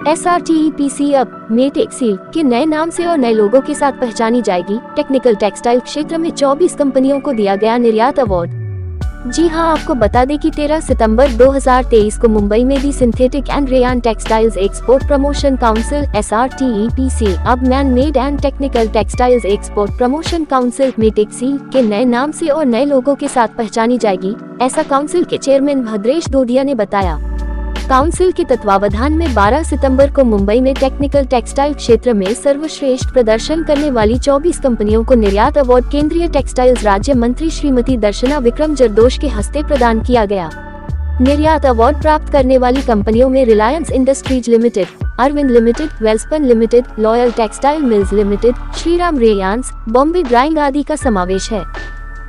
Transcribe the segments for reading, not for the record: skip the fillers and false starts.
SRTEPC अब मेटेक्सील के नए नाम से और नए लोगों के साथ पहचानी जाएगी। टेक्निकल टेक्सटाइल क्षेत्र में 24 कंपनियों को दिया गया निर्यात अवार्ड। जी हां, आपको बता दें कि 13 सितंबर 2023 को मुंबई में the synthetic and rayon textiles export promotion council SRTEPC अब man made and technical textiles export promotion council Matexil के नए नाम से और नए लोगों के साथ पहचानी जाएगी, ऐसा काउंसिल के चेयरमैन भद्रेश दोदिया ने बताया। काउंसिल के तत्वावधान में 12 सितंबर को मुंबई में टेक्निकल टेक्सटाइल क्षेत्र में सर्वश्रेष्ठ प्रदर्शन करने वाली 24 कंपनियों को निर्यात अवार्ड केंद्रीय टेक्सटाइल्स राज्य मंत्री श्रीमती दर्शना विक्रम जरदोश के हस्ते प्रदान किया गया। निर्यात अवार्ड प्राप्त करने वाली कंपनियों में Reliance industries limited, Arvind limited, Welspun limited, Loyal textile mills limited, Shriram rayons, Bombay dyeing आदि का समावेश है।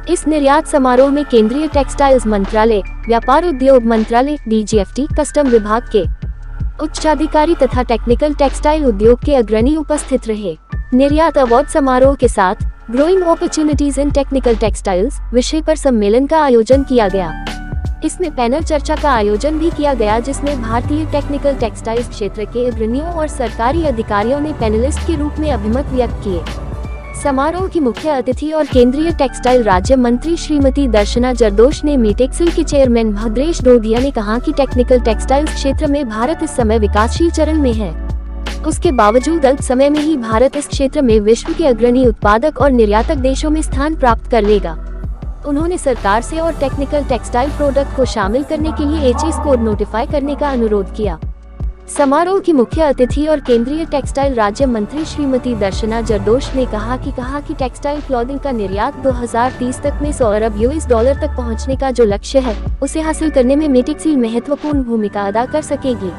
इस निर्यात समारोह में केंद्रीय टेक्सटाइल्स मंत्रालय, व्यापार उद्योग मंत्रालय, DGFT, कस्टम विभाग के उच्चाधिकारी तथा टेक्निकल टेक्सटाइल उद्योग के अग्रणी उपस्थित रहे। निर्यात अवार्ड समारोह के साथ growing opportunities in technical textiles विषय पर सम्मेलन का आयोजन किया गया। इसमें पैनल चर्चा का आयोजन भी किया गया, जिसमें भारतीय टेक्निकल टेक्सटाइल्स क्षेत्र के अग्रणियों और सरकारी अधिकारियों ने पैनलिस्ट के रूप में अभिमत व्यक्त किए। समारोह की मुख्य अतिथि और केंद्रीय टेक्सटाइल राज्य मंत्री श्रीमती दर्शना जरदोश ने मेटेक्सील के चेयरमैन भद्रेश दोदिया ने कहा कि टेक्निकल टेक्सटाइल्स क्षेत्र में भारत इस समय विकासशील चरण में है। उसके बावजूद अल्प समय में ही भारत इस क्षेत्र में विश्व के अग्रणी उत्पादक और निर्यातक देशों में स्थान प्राप्त कर लेगा। उन्होंने सरकार से और टेक्निकल टेक्सटाइल प्रोडक्ट को शामिल करने के लिए HS कोड नोटिफाई करने का अनुरोध किया। समारोह की मुख्य अतिथि और केंद्रीय टेक्सटाइल राज्य मंत्री श्रीमती दर्शना जरदोश ने कहा कि टेक्सटाइल क्लॉथिंग का निर्यात 2030 तक में $100 अरब तक पहुंचने का जो लक्ष्य है, उसे हासिल करने में मेटेक्सील महत्वपूर्ण भूमिका अदा कर सकेगी।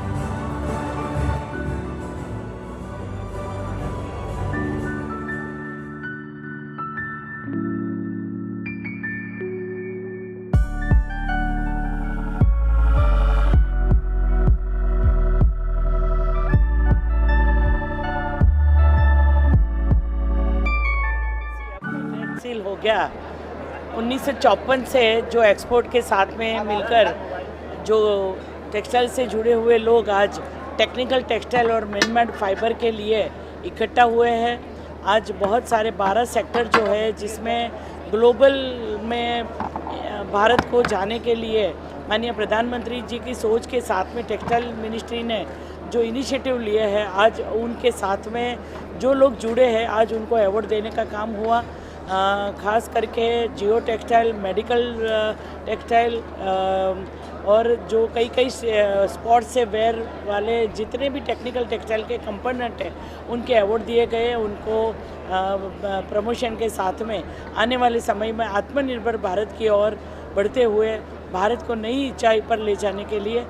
हो गया 1954 से जो एक्सपोर्ट के साथ में मिलकर जो टेक्सटाइल से जुड़े हुए लोग आज टेक्निकल टेक्सटाइल और मैन-मेड फाइबर के लिए इकट्ठा हुए हैं। आज बहुत सारे 12 सेक्टर जो है, जिसमें ग्लोबल में भारत को जाने के लिए माननीय प्रधानमंत्री जी की सोच के साथ में टेक्सटाइल मिनिस्ट्री ने जो इनिशिएटिव लिए हैं, आज उनके साथ में जो लोग जुड़े हैं, आज उनको अवार्ड देने का काम हुआ। खास करके जियो टेक्सटाइल, मेडिकल टेक्सटाइल और जो कई स्पोर्ट्स से वेयर वाले जितने भी टेक्निकल टेक्सटाइल के कंपोनेंट हैं, उनके अवार्ड दिए गए। उनको प्रमोशन के साथ में आने वाले समय में आत्मनिर्भर भारत की ओर बढ़ते हुए भारत को नई ऊंचाई पर ले जाने के लिए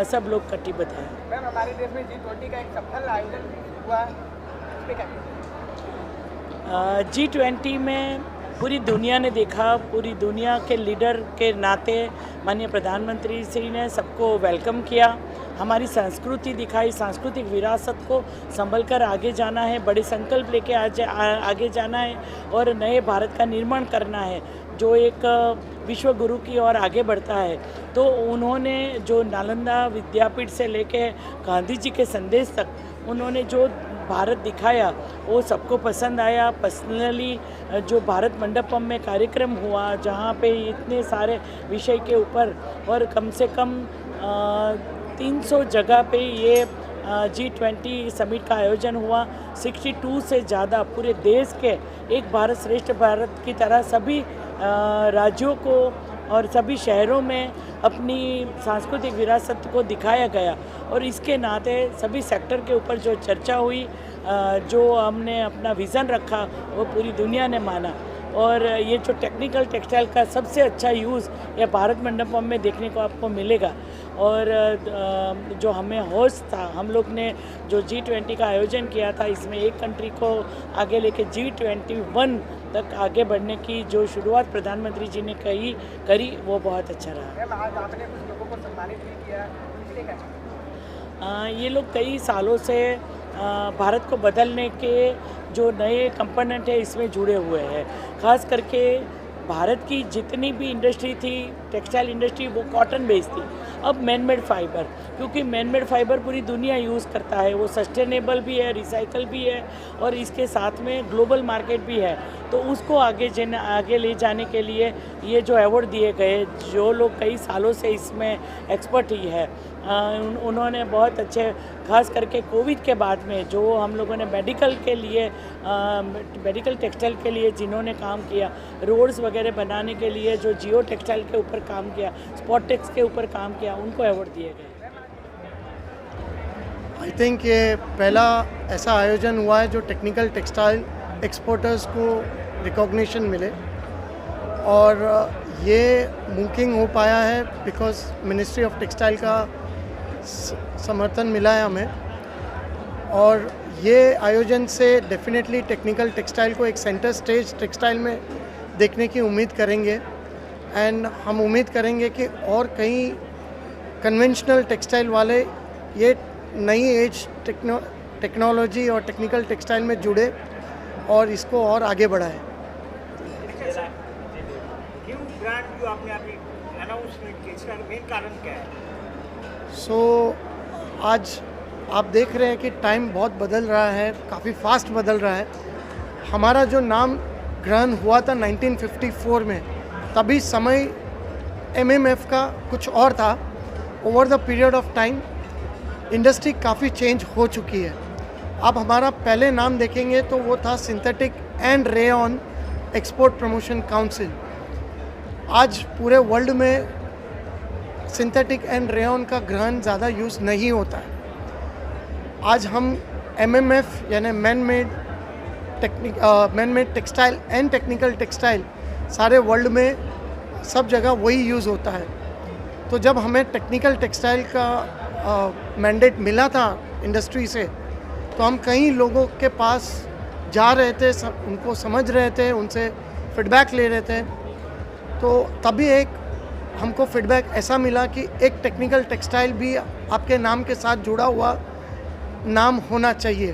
सब लोग कटिबद्ध हैं। मैम, हमारे देश में G20 का एक सफल आयोजन हुआ है, इसमें क्या G20 में पूरी दुनिया ने देखा, पूरी दुनिया के लीडर के नाते माननीय प्रधानमंत्री जी ने सबको वेलकम किया, हमारी संस्कृति दिखाई, सांस्कृतिक विरासत को संभल कर आगे जाना है, बड़े संकल्प लेके आगे जाना है और नए भारत का निर्माण करना है, जो एक विश्व गुरु की ओर आगे बढ़ता है। तो उन्होंने जो नालंदा विद्यापीठ से लेके गांधी जी के संदेश तक उन्होंने जो भारत दिखाया, वो सबको पसंद आया। पर्सनली जो भारत मंडपम में कार्यक्रम हुआ, जहाँ पे इतने सारे विषय के ऊपर और कम से कम 300 जगह पे ये G20 समिट का आयोजन हुआ। 62 से ज़्यादा पूरे देश के एक भारत श्रेष्ठ भारत की तरह सभी राज्यों को और सभी शहरों में अपनी सांस्कृतिक विरासत को दिखाया गया और इसके नाते सभी सेक्टर के ऊपर जो चर्चा हुई, जो हमने अपना विज़न रखा, वो पूरी दुनिया ने माना। और ये जो टेक्निकल टेक्सटाइल का सबसे अच्छा यूज़ ये भारत मंडपम में देखने को आपको मिलेगा। और जो हमें होश था, हम लोग ने जो G20 का आयोजन किया था, इसमें एक कंट्री को आगे लेके G21 तक आगे बढ़ने की जो शुरुआत प्रधानमंत्री जी ने करी, वो बहुत अच्छा रहा। आज आपने कुछ लोगों को सम्मानित भी किया, इसलिए क्या ये लोग कई सालों से भारत को बदलने के जो नए कंपोनेंट है, इसमें जुड़े हुए हैं। खास करके भारत की जितनी भी इंडस्ट्री थी, टेक्सटाइल इंडस्ट्री, वो कॉटन बेस्ड थी। अब मैन मेड फाइबर, क्योंकि मैन मेड फाइबर पूरी दुनिया यूज़ करता है, वो सस्टेनेबल भी है, रिसाइकल भी है और इसके साथ में ग्लोबल मार्केट भी है। तो उसको आगे ले जाने के लिए ये जो अवार्ड दिए गए, जो लोग कई सालों से इसमें एक्सपर्ट ही है, उन्होंने बहुत अच्छे, खास करके कोविड के बाद में जो हम लोगों ने मेडिकल के लिए, मेडिकल टेक्सटाइल के लिए जिन्होंने काम किया, रोड्स वगैरह बनाने के लिए जो जियो टेक्सटाइल के ऊपर काम किया, स्पॉटेक्स के ऊपर काम किया, उनको अवार्ड दिए गए। आई थिंक ये पहला ऐसा आयोजन हुआ है जो टेक्निकल टेक्सटाइल एक्सपोर्टर्स को रिकॉग्निशन मिले, और ये मुमकिन हो पाया है बिकॉज मिनिस्ट्री ऑफ टेक्सटाइल का समर्थन मिला है हमें। और ये आयोजन से डेफिनेटली टेक्निकल टेक्सटाइल को एक सेंटर स्टेज टेक्सटाइल में देखने की उम्मीद करेंगे, एंड हम उम्मीद करेंगे कि और कई कन्वेंशनल टेक्सटाइल वाले ये नई एज टेक्नोलॉजी और टेक्निकल टेक्सटाइल में जुड़े और इसको और आगे बढ़ाएं। न्यू ब्रांड जो आपने अभी अनाउंसमेंट किया, इसका मेन कारण क्या है? आज आप देख रहे हैं कि टाइम बहुत बदल रहा है, काफ़ी फास्ट बदल रहा है। हमारा जो नाम ग्रहण हुआ था 1954 में, तभी समय MMF का कुछ और था। Over the period of time industry काफ़ी चेंज हो चुकी है। अब हमारा पहले नाम देखेंगे तो वो था synthetic and rayon export promotion council. आज पूरे वर्ल्ड में सिंथेटिक एंड रेयॉन का ग्रहण ज़्यादा यूज़ नहीं होता है। आज हम MMF यानी man made textile and technical textile सारे वर्ल्ड में सब जगह वही यूज़ होता है। तो जब हमें टेक्निकल टेक्सटाइल का मैंडेट मिला था इंडस्ट्री से, तो हम कई लोगों के पास जा रहे थे, उनको समझ रहे थे, उनसे फीडबैक ले रहे थे। तो तभी एक हमको फीडबैक ऐसा मिला कि एक टेक्निकल टेक्सटाइल भी आपके नाम के साथ जुड़ा हुआ नाम होना चाहिए।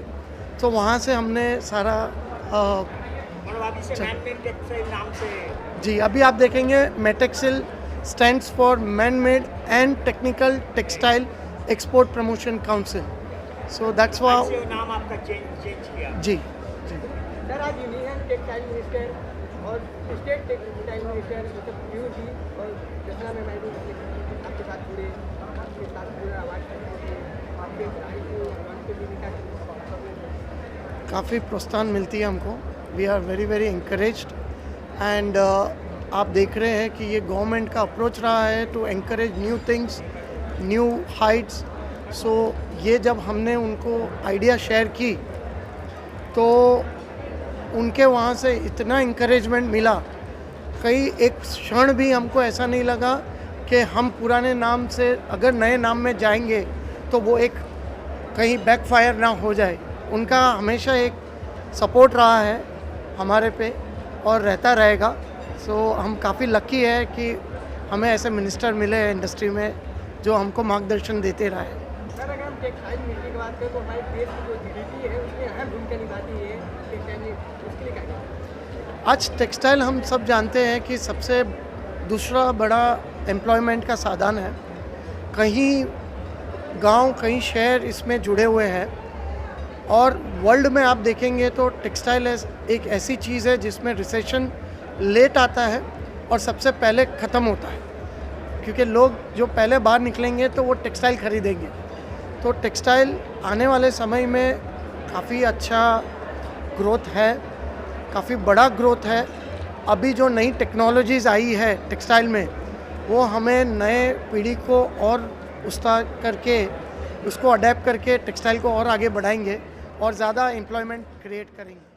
तो वहाँ से हमने सारा नाम से जी, अभी आप देखेंगे Matexil stands for man made and technical textile export promotion council. So that's why नाम आपका चेंज किया। जी। सर, आज यूनियन टेक्सटाइल मिनिस्टर और स्टेट टेक्सटाइल मिनिस्टर मतलब पीयूष जी और जसना में मैडम आपके साथ जुड़े, आपके साथ पूरा आवाज़ आपके काफ़ी प्रोत्साहन मिलती है हमको। We are very very encouraged, and आप देख रहे हैं कि ये गवर्नमेंट का अप्रोच रहा है to encourage new things, new heights. So ये जब हमने उनको आइडिया शेयर की तो उनके वहाँ से इतना इंकरेजमेंट मिला, कई एक क्षण भी हमको ऐसा नहीं लगा कि हम पुराने नाम से अगर नए नाम में जाएंगे तो वो एक कहीं बैकफायर ना हो जाए। उनका हमेशा एक सपोर्ट रहा है हमारे पे और रहता रहेगा। सो हम काफ़ी लकी है कि हमें ऐसे मिनिस्टर मिले हैं इंडस्ट्री में जो हमको मार्गदर्शन देते रहे। सर, अगर हम टेक्सटाइल मिलने की बात करें तो हमारे देश की जो GDP है उसमें अहम भूमिका निभाती है टेक्सटाइल, उसके लिए क्या? आज टेक्सटाइल हम सब जानते हैं कि सबसे दूसरा बड़ा एम्प्लॉयमेंट का साधन है। कहीं गांव, कहीं शहर इसमें जुड़े हुए हैं, और वर्ल्ड में आप देखेंगे तो टेक्सटाइल एक ऐसी चीज़ है जिसमें रिसेशन लेट आता है और सबसे पहले ख़त्म होता है, क्योंकि लोग जो पहले बाहर निकलेंगे तो वो टेक्सटाइल खरीदेंगे। तो टेक्सटाइल आने वाले समय में काफ़ी अच्छा ग्रोथ है, काफ़ी बड़ा ग्रोथ है। अभी जो नई टेक्नोलॉजीज़ आई है टेक्सटाइल में, वो हमें नए पीढ़ी को और उसका करके उसको अडेप्ट करके टेक्सटाइल को और आगे बढ़ाएंगे और ज़्यादा एम्प्लॉयमेंट क्रिएट करेंगे।